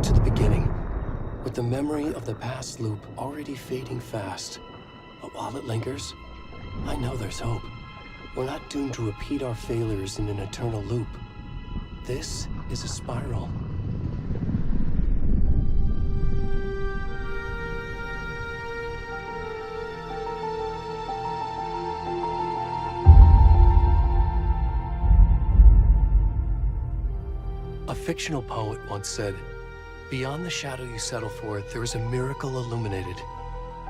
to the beginning, with the memory of the past loop already fading fast. But while it lingers, I know there's hope. We're not doomed to repeat our failures in an eternal loop. This is a spiral. A fictional poet once said, "Beyond the shadow you settle for, there is a miracle illuminated.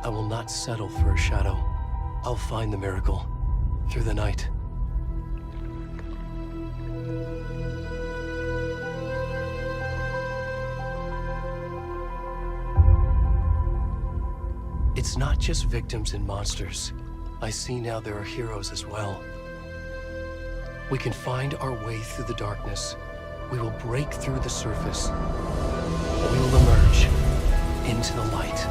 I will not settle for a shadow. I'll find the miracle through the night." It's not just victims and monsters. I see now there are heroes as well. We can find our way through the darkness. We will break through the surface. We will emerge into the light.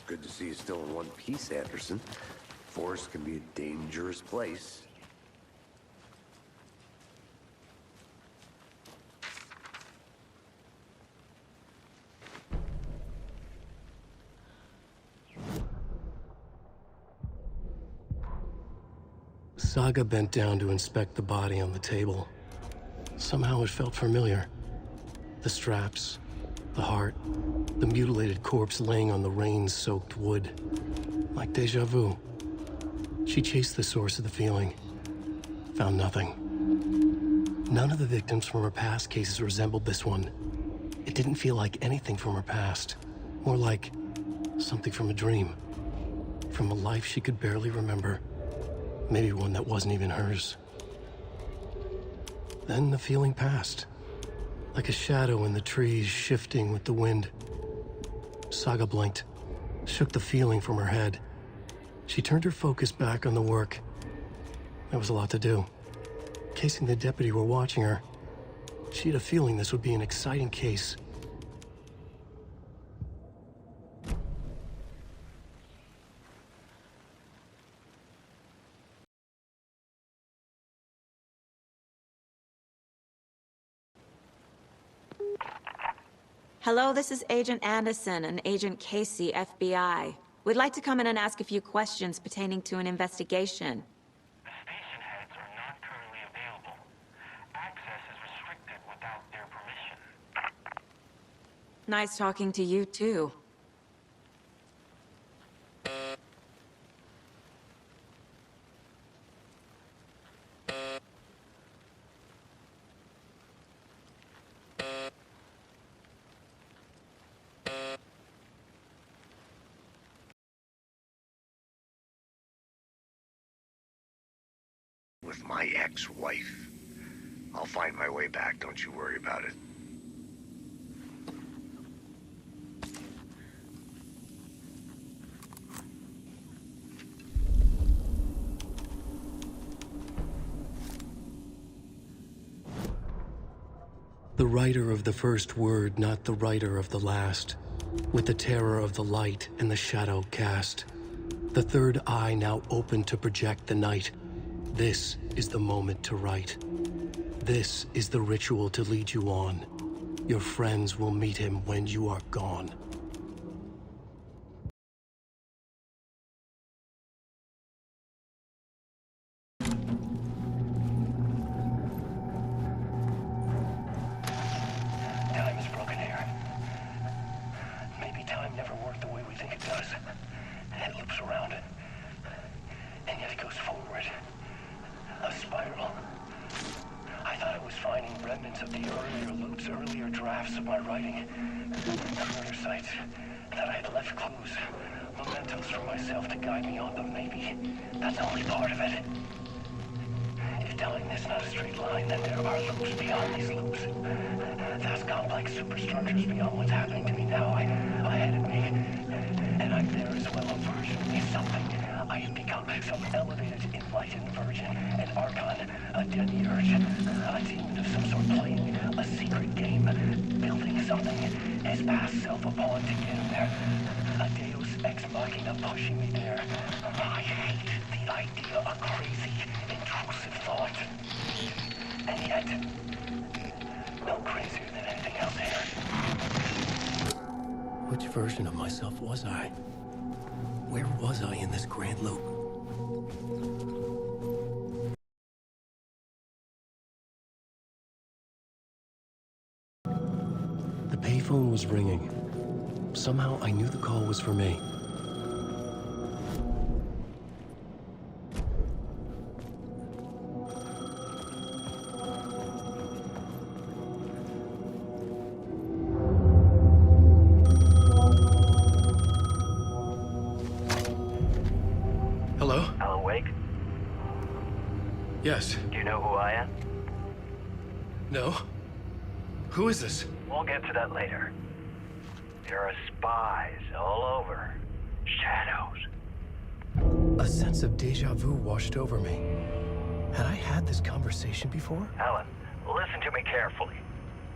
Good to see you still in one piece, Anderson. Forest can be a dangerous place. Saga bent down to inspect the body on the table. Somehow it felt familiar. The straps, the heart, the mutilated corpse laying on the rain-soaked wood. Like deja vu. She chased the source of the feeling. Found nothing. None of the victims from her past cases resembled this one. It didn't feel like anything from her past. More like something from a dream. From a life she could barely remember. Maybe one that wasn't even hers. Then the feeling passed. Like a shadow in the trees shifting with the wind. Saga blinked, shook the feeling from her head. She turned her focus back on the work. There was a lot to do. Casey and the deputy were watching her. She had a feeling this would be an exciting case. Hello, this is Agent Anderson and Agent Casey, FBI. We'd like to come in and ask a few questions pertaining to an investigation. The station heads are not currently available. Access is restricted without their permission. Nice talking to you, too. With my ex-wife. I'll find my way back, don't you worry about it. The writer of the first word, not the writer of the last. With the terror of the light and the shadow cast. The third eye now open to project the night. This is the moment to write. This is the ritual to lead you on. Your friends will meet him when you are gone. Time is broken here. Maybe time never worked the way we think it does. It loops around. And yet Philip's earlier drafts of my writing. The murder sites, that I had left clues, mementos for myself to guide me on, but maybe that's only part of it. If telling this not a straight line, then there are loops beyond these loops. Vast complex superstructures beyond what's happening to me now, ahead of me. And I'm there as well, a version of me, something. I have become some elevated, enlightened virgin, an archon, a demiurge, a demon of some sort playing a secret game, building something, his past self upon to get him there. A deus ex machina pushing me there. I hate the idea of crazy, intrusive thought. And yet, no crazier than anything else here. Which version of myself was I? Where was I in this grand loop? The payphone was ringing. Somehow I knew the call was for me. Hello? Alan Wake, Yes. do you know who I am? No? Who is this? We'll get to that later. There are spies all over. Shadows. A sense of deja vu washed over me. Had I had this conversation before? Alan, listen to me carefully.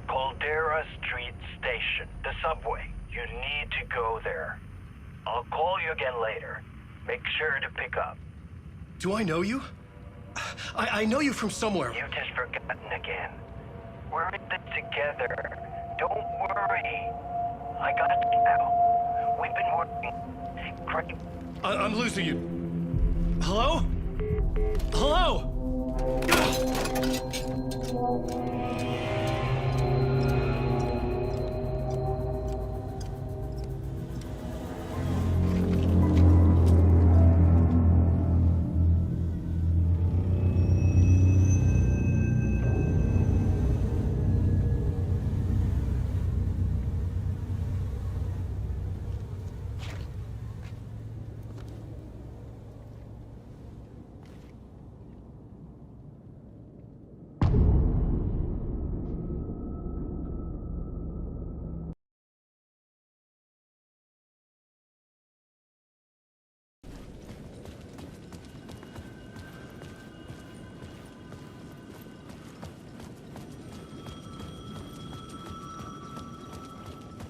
Caldera Street Station, the subway. You need to go there. I'll call you again later. Make sure to pick up. Do I know you? I know you from somewhere. You've just forgotten again. We're in this together. Don't worry. I got you now. We've been working. Great. I'm losing you. Hello? Hello?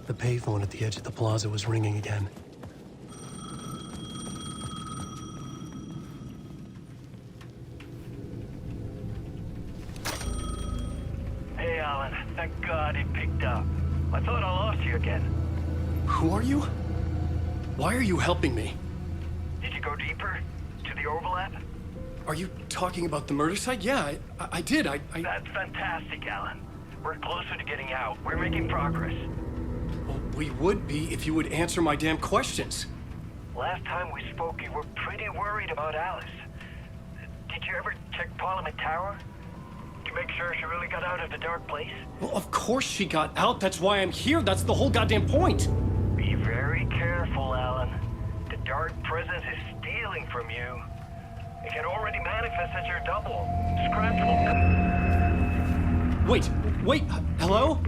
The payphone at the edge of the plaza was ringing again. Hey, Alan. Thank God it picked up. I thought I lost you again. Who are you? Why are you helping me? Did you go deeper? To the overlap? Are you talking about the murder site? Yeah, I did. That's fantastic, Alan. We're closer to getting out. We're making progress. Well, we would be if you would answer my damn questions. Last time we spoke, you were pretty worried about Alice. Did you ever check Parliament Tower? To make sure she really got out of the dark place? Well, of course she got out. That's why I'm here. That's the whole goddamn point. Be very careful, Alan. The dark presence is stealing from you. It can already manifest as your double. Scratch will... Wait, hello?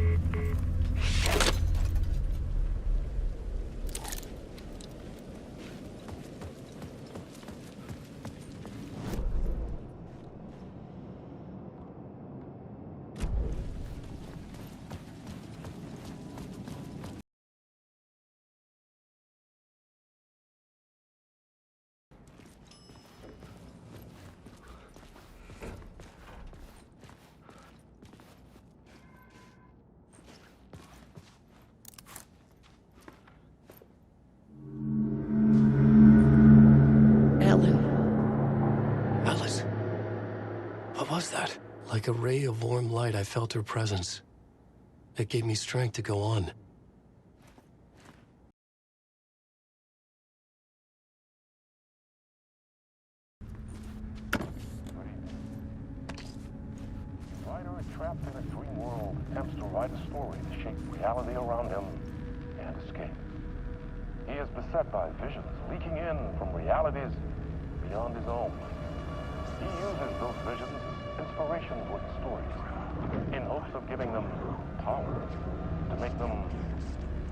What was that? Like a ray of warm light, I felt her presence. It gave me strength to go on. Rider trapped in a dream world attempts to ride the story to shape reality around him and escape. He is beset by visions leaking in from realities beyond his own. He uses those visions as inspiration for his stories, in hopes of giving them power to make them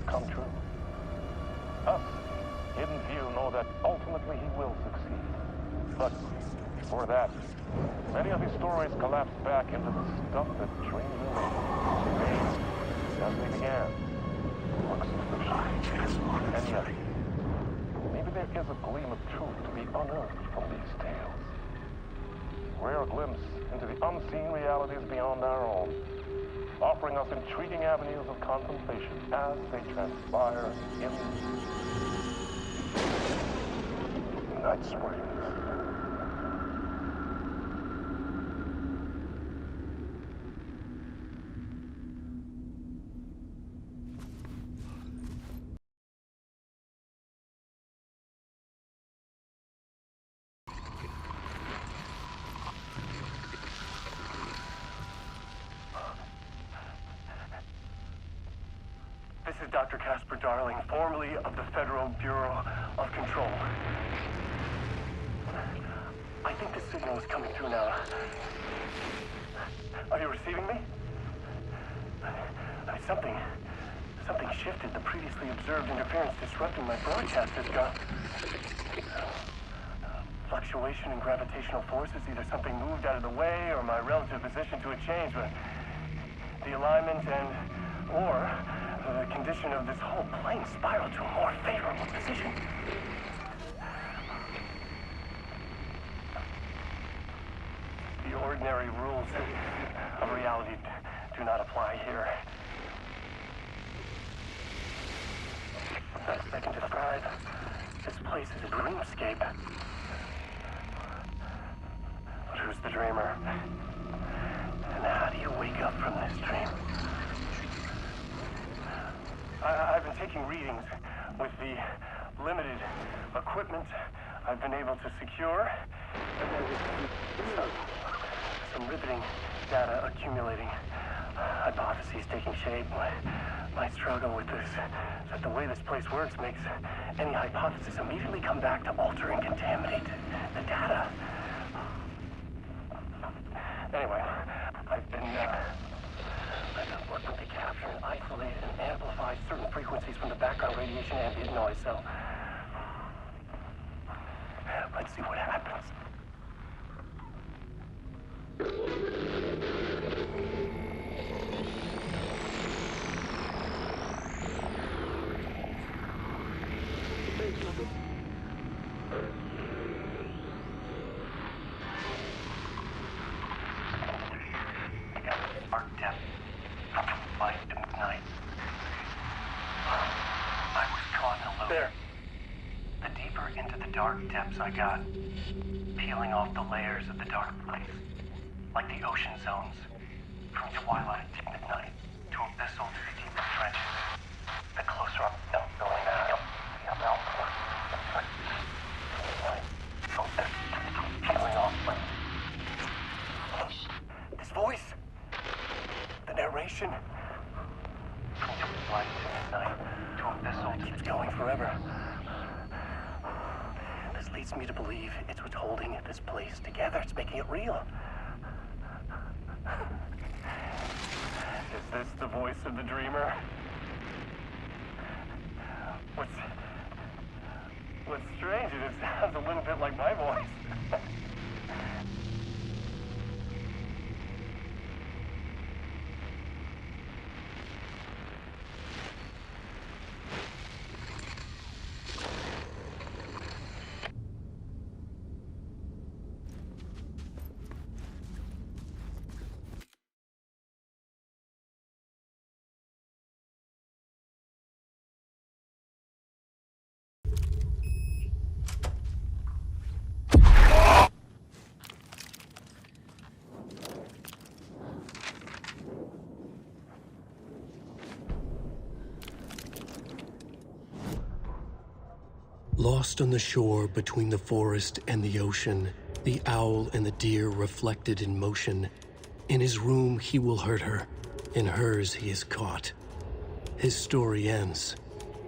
come true. Us, Hidden View, know that ultimately he will succeed. But before that, many of his stories collapse back into the stuff that trained them as they began. Works of fiction. And yet, maybe there is a gleam of truth to be unearthed from these tales. Rare glimpse into the unseen realities beyond our own, offering us intriguing avenues of contemplation as they transpire in Night Springs. This is Dr. Casper Darling, formerly of the Federal Bureau of Control. I think the signal is coming through now. Are you receiving me? Something shifted. The previously observed interference disrupting my broadcast has gone. Fluctuation in gravitational forces. Either something moved out of the way or my relative position to it changed. But the alignment or the condition of this whole plane spiraled to a more favorable position. The ordinary rules of reality do not apply here. Best I can describe this place as a dreamscape. But who's the dreamer? And how do you wake up from this dream? I've been taking readings with the limited equipment I've been able to secure. Some riveting data accumulating. Hypotheses taking shape. My struggle with this is that the way this place works makes any hypothesis immediately come back to alter and contaminate the data. Anyway, I've been working to capture and isolate and amplify certain frequencies from the background radiation ambient noise, so let's see what happens. I got peeling off the layers of the dark place, like the ocean zones, from twilight to midnight to abyssal to the deepest trenches. The closer I'm going now, peeling off this voice, the narration, from twilight to midnight to abyssal keeps going forever. Leads me to believe it's what's holding this place together. It's making it real. Is this the voice of the dreamer? What's strange is it sounds a little bit like my voice. Lost on the shore between the forest and the ocean, the owl and the deer reflected in motion. In his room, he will hurt her, In hers, he is caught. His story ends.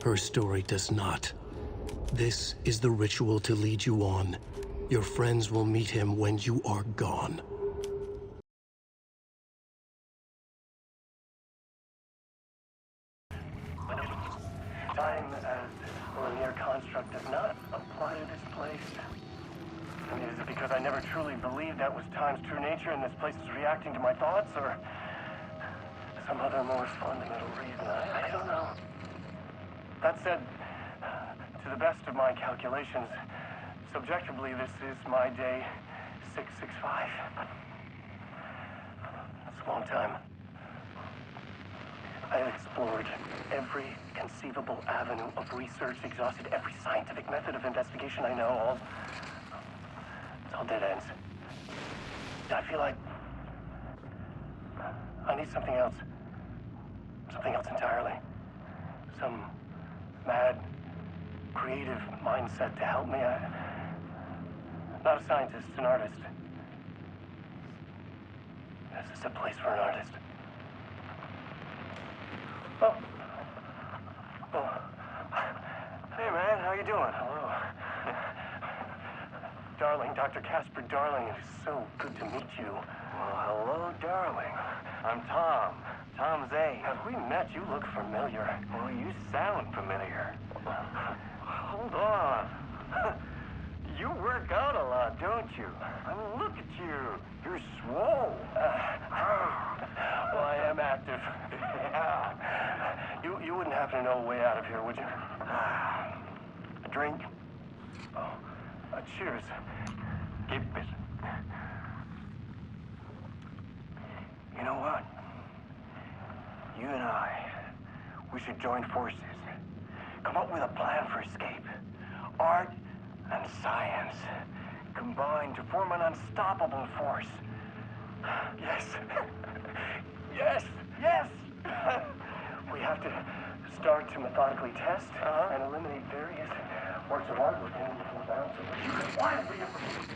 Her story does not. This is the ritual to lead you on. Your friends will meet him when you are gone. Time as a linear construct does not apply to this place. I mean, is it because I never truly believed that was time's true nature and this place is reacting to my thoughts, or some other more fundamental reason? I don't know. That said, to the best of my calculations, subjectively, this is my day 665. That's a long time. I have explored every conceivable avenue of research, exhausted every scientific method of investigation I know. It's all dead ends. I feel like I need something else. Something else entirely. Some mad, creative mindset to help me. I'm not a scientist, an artist. This is a place for an artist. Oh. Hey, man, how you doing? Hello. Darling, Dr. Casper Darling, it is so good to meet you. Well, hello, darling. I'm Tom. Tom Zane. Have we met? You look familiar. Well, you sound familiar. Hold on. You work out a lot, don't you? I mean, look at you. You're swole. Well, I am active. Yeah. You wouldn't happen to know a way out of here, would you? A drink? Oh, cheers. Keep it. You know what? You and I, we should join forces. Come up with a plan for escape. Art and science combined to form an unstoppable force. Yes. Yes. Yes. We have to start to methodically test and eliminate various works of art within the bounds of which you can widely appreciate.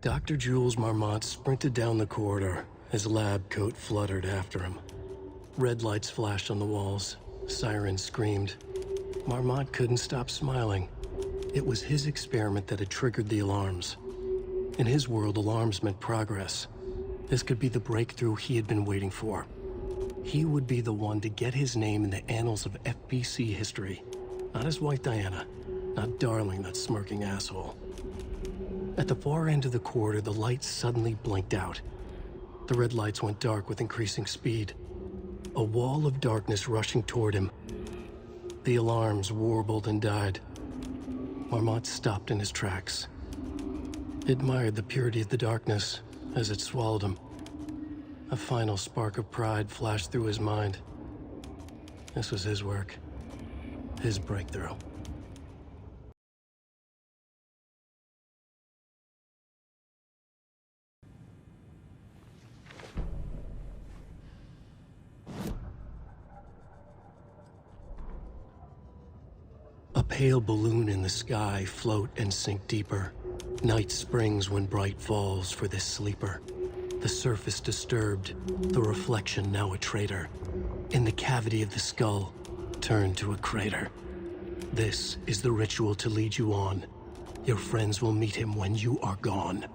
Dr. Jules Marmont sprinted down the corridor, his lab coat fluttered after him. Red lights flashed on the walls, sirens screamed. Marmont couldn't stop smiling. It was his experiment that had triggered the alarms. In his world, alarms meant progress. This could be the breakthrough he had been waiting for. He would be the one to get his name in the annals of FBC history. Not his wife Diana, not Darling, that smirking asshole. At the far end of the corridor, the lights suddenly blinked out. The red lights went dark with increasing speed. A wall of darkness rushing toward him. The alarms warbled and died. Marmont stopped in his tracks. He admired the purity of the darkness as it swallowed him. A final spark of pride flashed through his mind. This was his work, his breakthrough. A pale balloon in the sky, float and sink deeper. Night springs when bright falls for this sleeper. The surface disturbed, the reflection now a traitor. In the cavity of the skull, turned to a crater. This is the ritual to lead you on. Your friends will meet him when you are gone.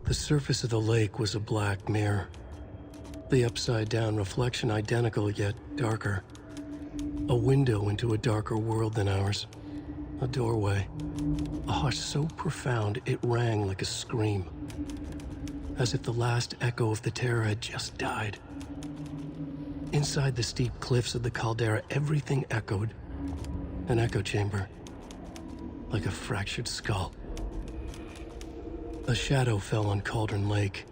The surface of the lake was a black mirror. The upside-down reflection identical yet darker. A window into a darker world than ours. A doorway. A hush so profound it rang like a scream. As if the last echo of the terror had just died. Inside the steep cliffs of the caldera, everything echoed. An echo chamber. Like a fractured skull. A shadow fell on Cauldron Lake.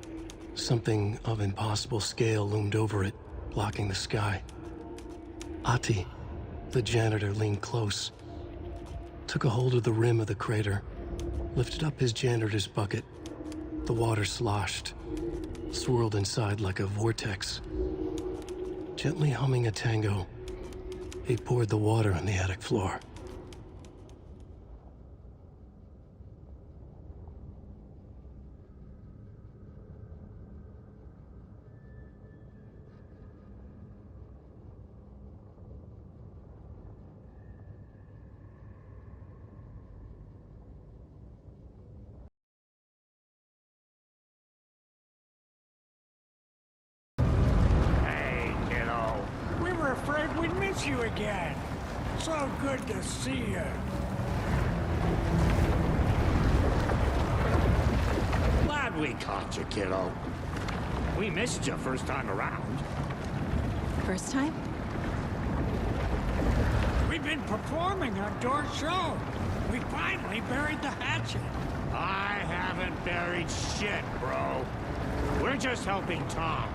Something of impossible scale loomed over it, blocking the sky. Ati, the janitor, leaned close. Took a hold of the rim of the crater. Lifted up his janitor's bucket. The water sloshed. Swirled inside like a vortex. Gently humming a tango, he poured the water on the attic floor. Afraid we'd miss you again. So good to see you. Glad we caught you, kiddo. We missed you first time around. First time? We've been performing our door show. We finally buried the hatchet. I haven't buried shit, bro. We're just helping Tom.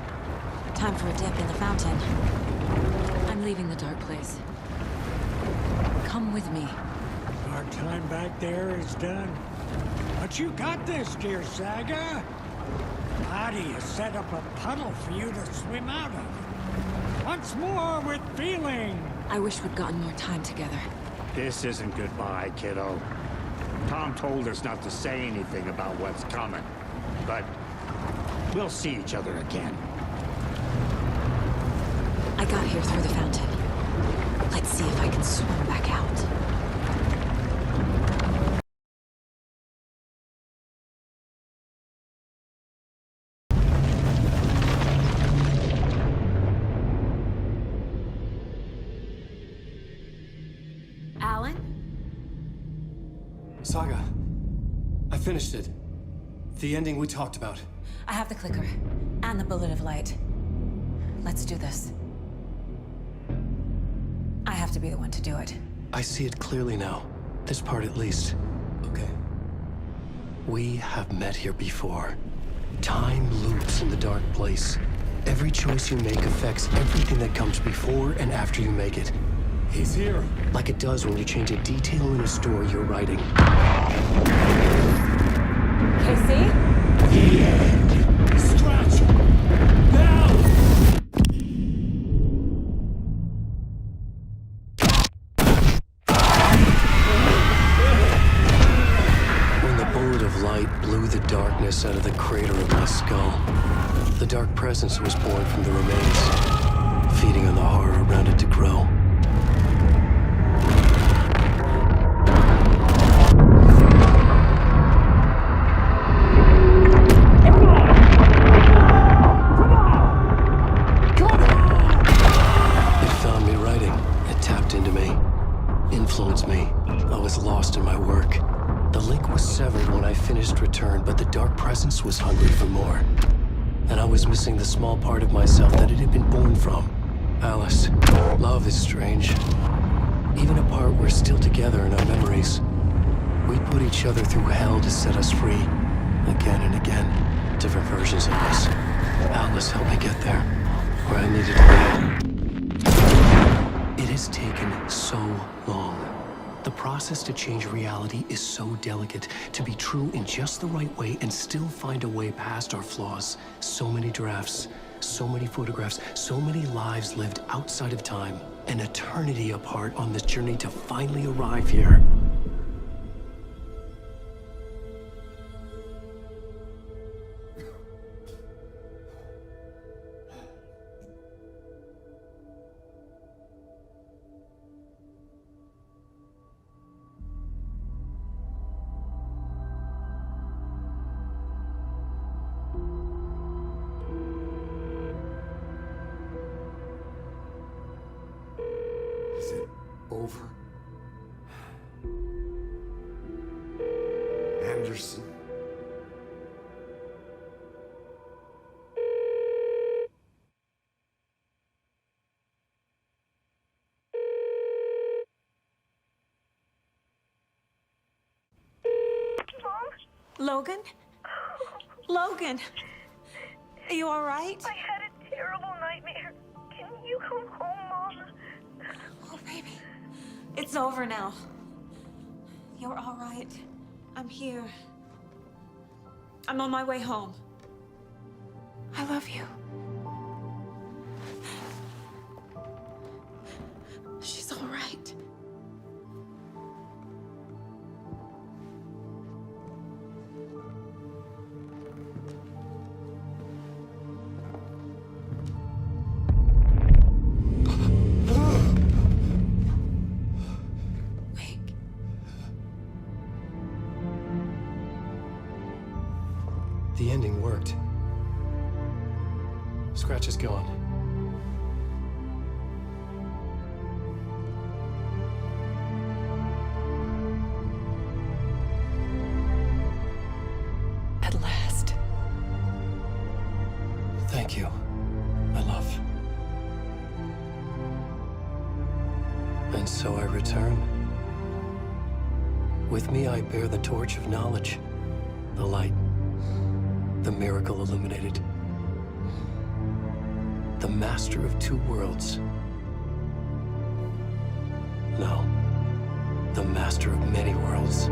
Time for a dip in the fountain. I'm leaving the dark place. Come with me. Our time back there is done. But you got this, dear Saga. Adi has set up a puddle for you to swim out of. Once more with feeling. I wish we'd gotten more time together. This isn't goodbye, kiddo. Tom told us not to say anything about what's coming. But we'll see each other again. I got here through the fountain. Let's see if I can swim back out. Alan? Saga, I finished it. The ending we talked about. I have the clicker and the bullet of light. Let's do this. I have to be the one to do it. I see it clearly now. This part at least. Okay. We have met here before. Time loops in the dark place. Every choice you make affects everything that comes before and after you make it. He's here. Like it does when you change a detail in a story you're writing. Casey? The end. Scratch. Now. Light blew the darkness out of the crater of my skull. The dark presence was born from the remains, feeding on the horror around it to grow. It found me writing. It tapped into me, influenced me. I was lost in my work. The link was severed when I finished Return, but the dark presence was hungry for more. And I was missing the small part of myself that it had been born from. Alice, love is strange. Even apart, we're still together in our memories. We put each other through hell to set us free. Again and again, different versions of us. Alice helped me get there, where I needed to be. It has taken so long. The process to change reality is so delicate, to be true in just the right way and still find a way past our flaws. So many drafts, so many photographs, so many lives lived outside of time, an eternity apart on this journey to finally arrive here. Is it over? Anderson. Logan? Logan! Are you all right? I had a terrible nightmare. Can you come home, Mom? Oh, baby. It's over now. You're all right. I'm here. I'm on my way home. I love you. She's all right. The ending worked. Scratch is gone. At last. Thank you, my love. And so I return. With me I bear the torch of knowledge, the light, the miracle illuminated. The master of two worlds. No, the master of many worlds.